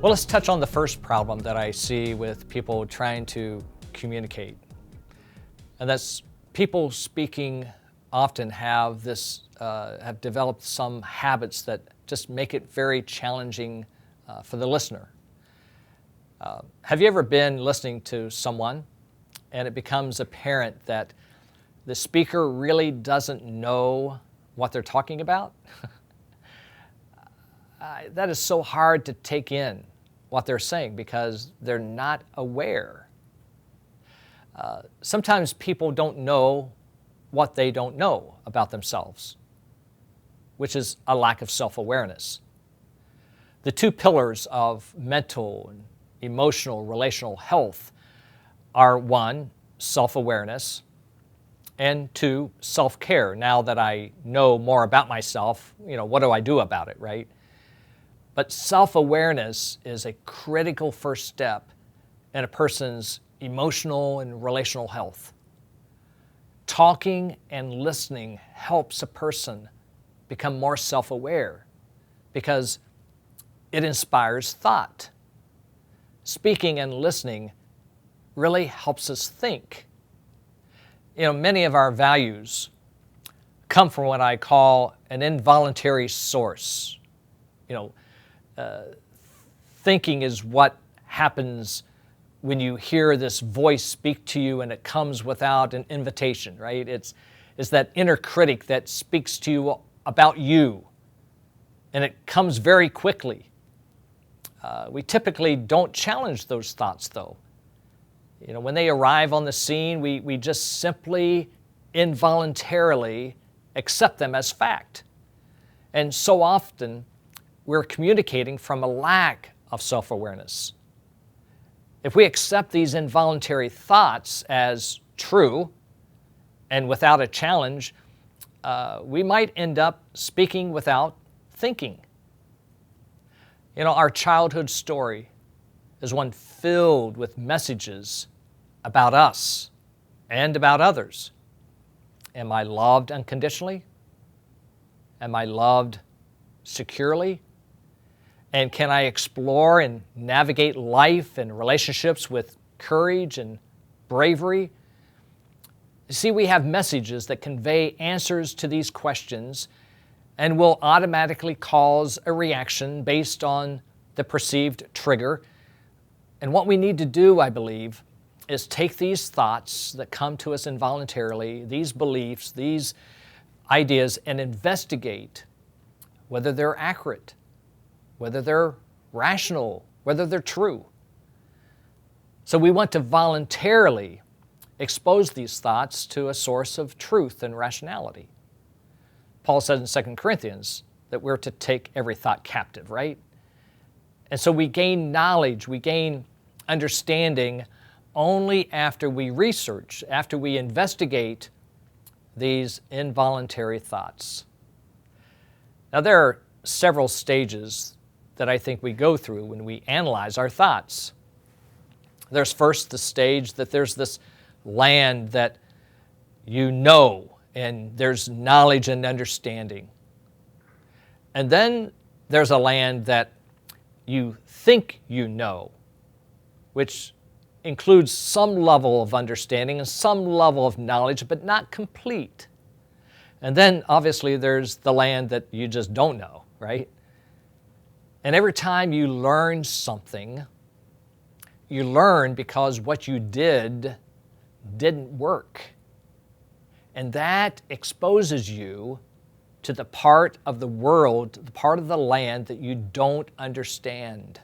Well, let's touch on the first problem that I see with people trying to communicate. And that's people speaking often have developed some habits that just make it very challenging for the listener. Have you ever been listening to someone and it becomes apparent that the speaker really doesn't know what they're talking about? That is so hard to take in what they're saying because they're not aware. Sometimes people don't know what they don't know about themselves, which is a lack of self-awareness. The two pillars of mental and emotional, relational health are one, self-awareness, and two, self-care. Now that I know more about myself, what do I do about it, right? But self-awareness is a critical first step in a person's emotional and relational health. Talking and listening helps a person become more self-aware because it inspires thought. Speaking and listening really helps us think. Many of our values come from what I call an involuntary source. Thinking is what happens when you hear this voice speak to you and it comes without an invitation, right? It's that inner critic that speaks to you about you, and it comes very quickly. We typically don't challenge those thoughts, though. When they arrive on the scene, we just simply involuntarily accept them as fact. And so often, we're communicating from a lack of self-awareness. If we accept these involuntary thoughts as true and without a challenge, we might end up speaking without thinking. Our childhood story is one filled with messages about us and about others. Am I loved unconditionally? Am I loved securely? And can I explore and navigate life and relationships with courage and bravery? See, we have messages that convey answers to these questions and will automatically cause a reaction based on the perceived trigger. And what we need to do, I believe, is take these thoughts that come to us involuntarily, these beliefs, these ideas, and investigate whether they're accurate, whether they're rational, whether they're true. So we want to voluntarily expose these thoughts to a source of truth and rationality. Paul says in 2 Corinthians that we're to take every thought captive, right? And so we gain knowledge, we gain understanding only after we research, after we investigate these involuntary thoughts. Now, there are several stages that I think we go through when we analyze our thoughts. There's first the stage that there's this land that you know, and there's knowledge and understanding. And then there's a land that you think you know, which includes some level of understanding and some level of knowledge, but not complete. And then, obviously, there's the land that you just don't know, right? And every time you learn something, you learn because what you did didn't work. And that exposes you to the part of the world, the part of the land that you don't understand.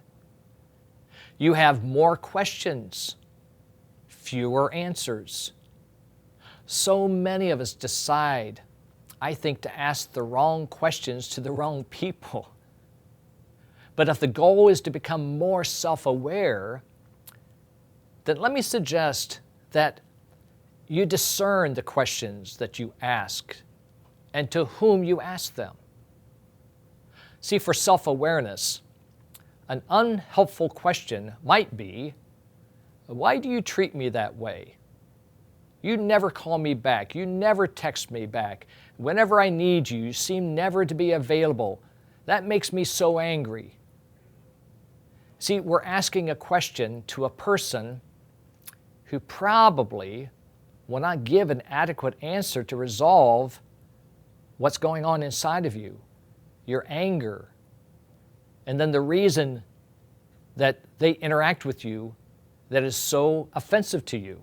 You have more questions, fewer answers. So many of us decide, I think, to ask the wrong questions to the wrong people. But if the goal is to become more self-aware, then let me suggest that you discern the questions that you ask and to whom you ask them. See, for self-awareness, an unhelpful question might be, why do you treat me that way? You never call me back. You never text me back. Whenever I need you, you seem never to be available. That makes me so angry. See, we're asking a question to a person who probably will not give an adequate answer to resolve what's going on inside of you, your anger, and then the reason that they interact with you that is so offensive to you.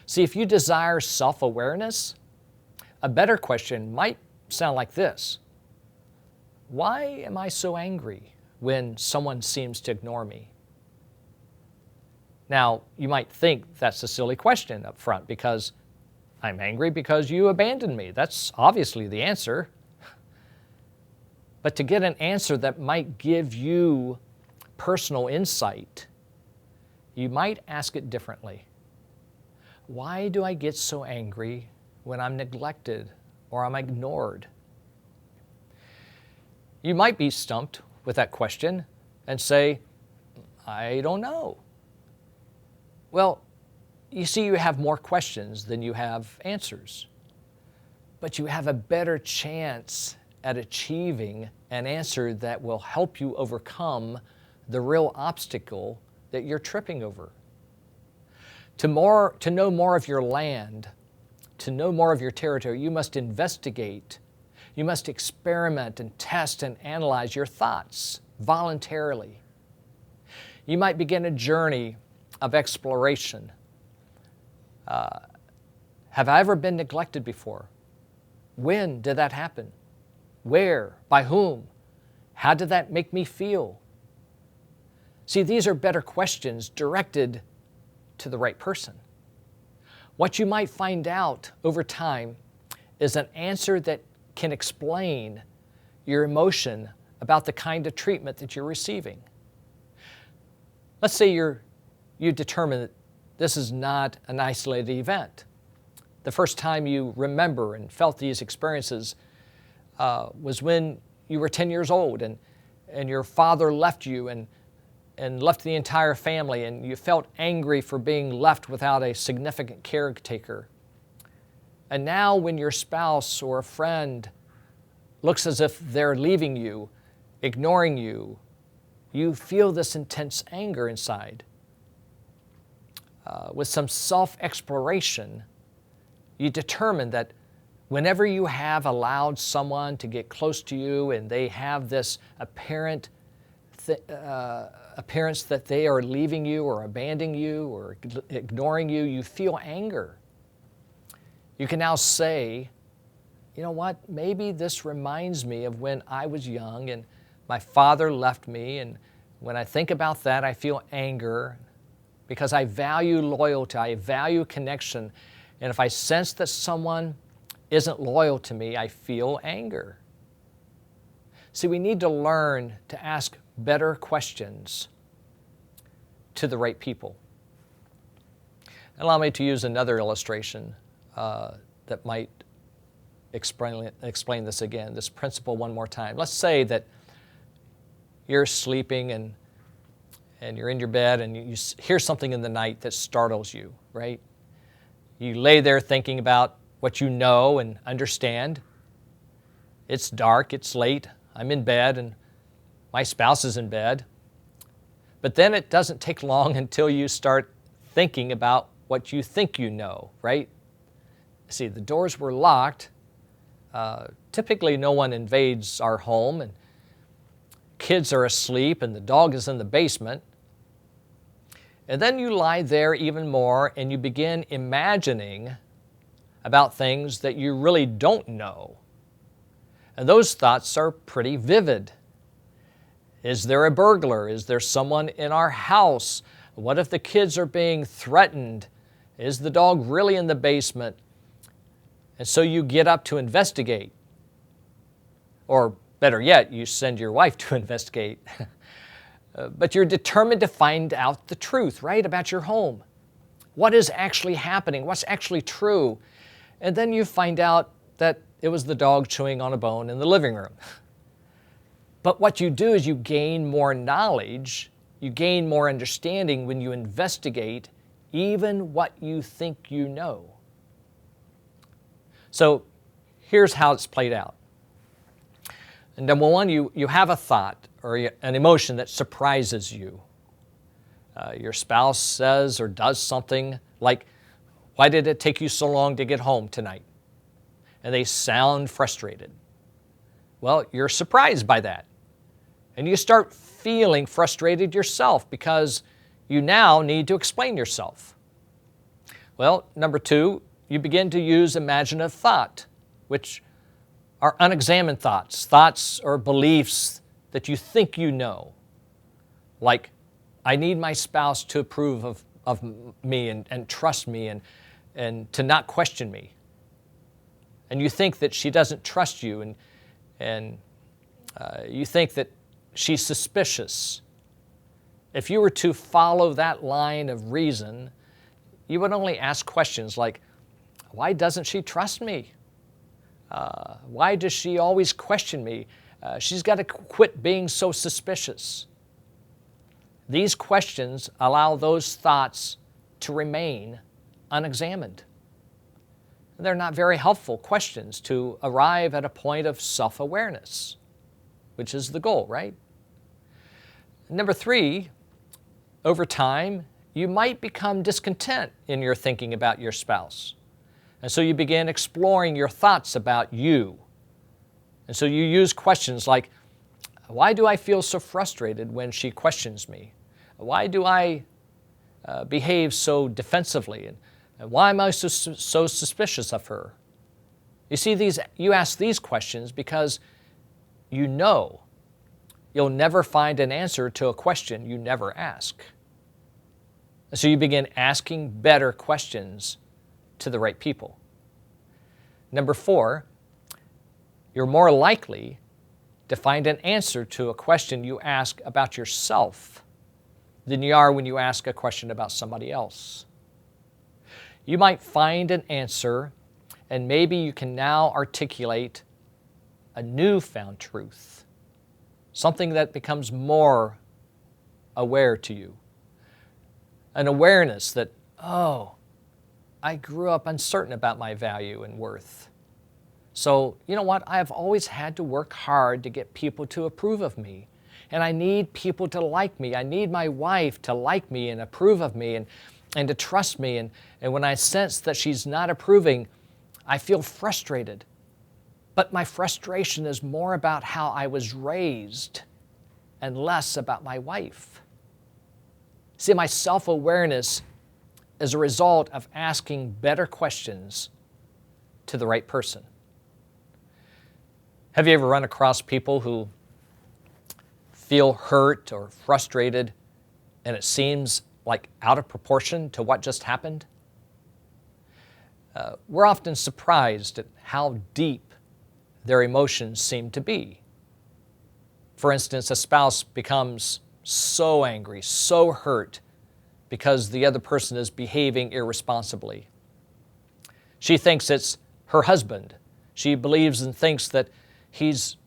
See, if you desire self-awareness, a better question might sound like this: why am I so angry when someone seems to ignore me? Now, you might think that's a silly question up front because I'm angry because you abandoned me. That's obviously the answer. But to get an answer that might give you personal insight, you might ask it differently. Why do I get so angry when I'm neglected or I'm ignored? You might be stumped with that question and say, I don't know. Well, you see, you have more questions than you have answers, but you have a better chance at achieving an answer that will help you overcome the real obstacle that you're tripping over. To know more of your land, to know more of your territory, you must investigate. You must experiment and test and analyze your thoughts voluntarily. You might begin a journey of exploration. Have I ever been neglected before? When did that happen? Where? By whom? How did that make me feel? See, these are better questions directed to the right person. What you might find out over time is an answer that can explain your emotion about the kind of treatment that you're receiving. Let's say you determine that this is not an isolated event. The first time you remember and felt these experiences was when you were 10 years old and your father left you and left the entire family, and you felt angry for being left without a significant caretaker. And now when your spouse or a friend looks as if they're leaving you, ignoring you, you feel this intense anger inside. With some self-exploration, you determine that whenever you have allowed someone to get close to you and they have this appearance that they are leaving you or abandoning you or ignoring you, you feel anger. You can now say, you know what, maybe this reminds me of when I was young and my father left me, and when I think about that, I feel anger because I value loyalty, I value connection, and if I sense that someone isn't loyal to me, I feel anger. See, we need to learn to ask better questions to the right people. Allow me to use another illustration that might explain this again, this principle one more time. Let's say that you're sleeping and you're in your bed and you hear something in the night that startles you, right? You lay there thinking about what you know and understand. It's dark, it's late, I'm in bed and my spouse is in bed. But then it doesn't take long until you start thinking about what you think you know, right? See, the doors were locked. Typically no one invades our home, and kids are asleep and the dog is in the basement. And then you lie there even more and you begin imagining about things that you really don't know. And those thoughts are pretty vivid. Is there a burglar? Is there someone in our house? What if the kids are being threatened? Is the dog really in the basement? And so you get up to investigate. Or better yet, you send your wife to investigate. But you're determined to find out the truth, right, about your home. What is actually happening? What's actually true? And then you find out that it was the dog chewing on a bone in the living room. But what you do is you gain more knowledge, you gain more understanding when you investigate even what you think you know. So here's how it's played out. And number one, you have a thought or an emotion that surprises you. Your spouse says or does something like, "Why did it take you so long to get home tonight?" And they sound frustrated. Well, you're surprised by that. And you start feeling frustrated yourself because you now need to explain yourself. Well, number two, you begin to use imaginative thought, which are unexamined thoughts, thoughts or beliefs that you think you know. Like, I need my spouse to approve of me and trust me and to not question me. And you think that she doesn't trust you, and you think that she's suspicious. If you were to follow that line of reason, you would only ask questions like, why doesn't she trust me? Why does she always question me? She's got to quit being so suspicious. These questions allow those thoughts to remain unexamined. They're not very helpful questions to arrive at a point of self-awareness, which is the goal, right? Number three, over time, you might become discontent in your thinking about your spouse. And so you begin exploring your thoughts about you. And so you use questions like, why do I feel so frustrated when she questions me? Why do I behave so defensively? And why am I so suspicious of her? You see, you ask these questions because you know you'll never find an answer to a question you never ask. And so you begin asking better questions to the right people. Number four, you're more likely to find an answer to a question you ask about yourself than you are when you ask a question about somebody else. You might find an answer, and maybe you can now articulate a newfound truth, something that becomes more aware to you. An awareness that, oh, I grew up uncertain about my value and worth. So, you know what? I have always had to work hard to get people to approve of me. And I need people to like me. I need my wife to like me and approve of me and to trust me. And when I sense that she's not approving, I feel frustrated. But my frustration is more about how I was raised and less about my wife. See, my self-awareness is a result of asking better questions to the right person. Have you ever run across people who feel hurt or frustrated and it seems like out of proportion to what just happened? We're often surprised at how deep their emotions seem to be. For instance, a spouse becomes so angry, so hurt because the other person is behaving irresponsibly. She thinks it's her husband. She believes and thinks that he's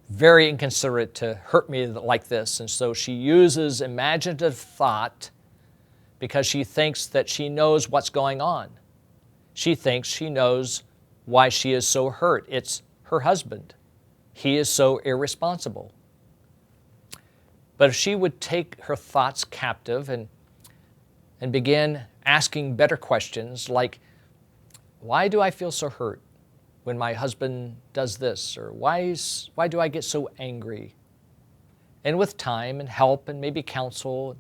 very inconsiderate to hurt me like this, and so she uses imaginative thought because she thinks that she knows what's going on. She thinks she knows why she is so hurt. It's her husband. He is so irresponsible. But if she would take her thoughts captive and begin asking better questions like, why do I feel so hurt when my husband does this? Or why do I get so angry? And with time and help and maybe counsel,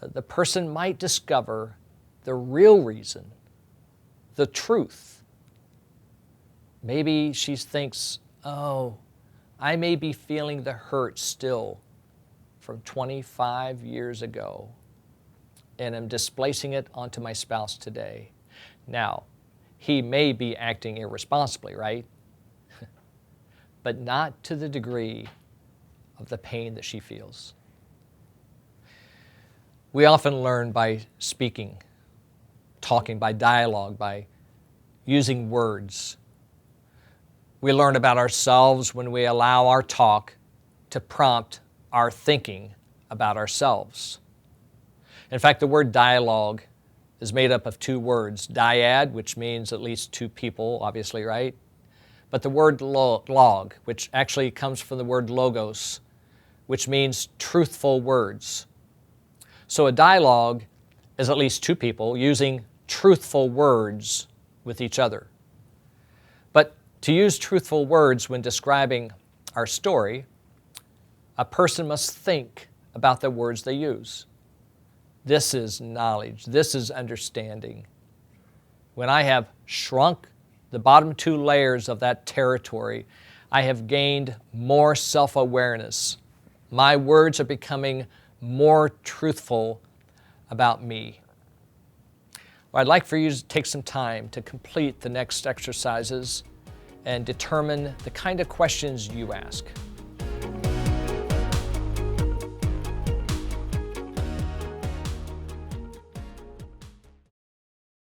the person might discover the real reason, the truth. Maybe she thinks, oh, I may be feeling the hurt still from 25 years ago, and I'm displacing it onto my spouse today. Now, he may be acting irresponsibly, right? But not to the degree of the pain that she feels. We often learn by speaking, talking, by dialogue, by using words. We learn about ourselves when we allow our talk to prompt our thinking about ourselves. In fact, the word dialogue is made up of two words, dyad, which means at least two people, obviously, right? But the word log, which actually comes from the word logos, which means truthful words. So a dialogue is at least two people using truthful words with each other. But to use truthful words when describing our story, a person must think about the words they use. This is knowledge. This is understanding. When I have shrunk the bottom two layers of that territory, I have gained more self-awareness. My words are becoming more truthful about me. Well, I'd like for you to take some time to complete the next exercises and determine the kind of questions you ask.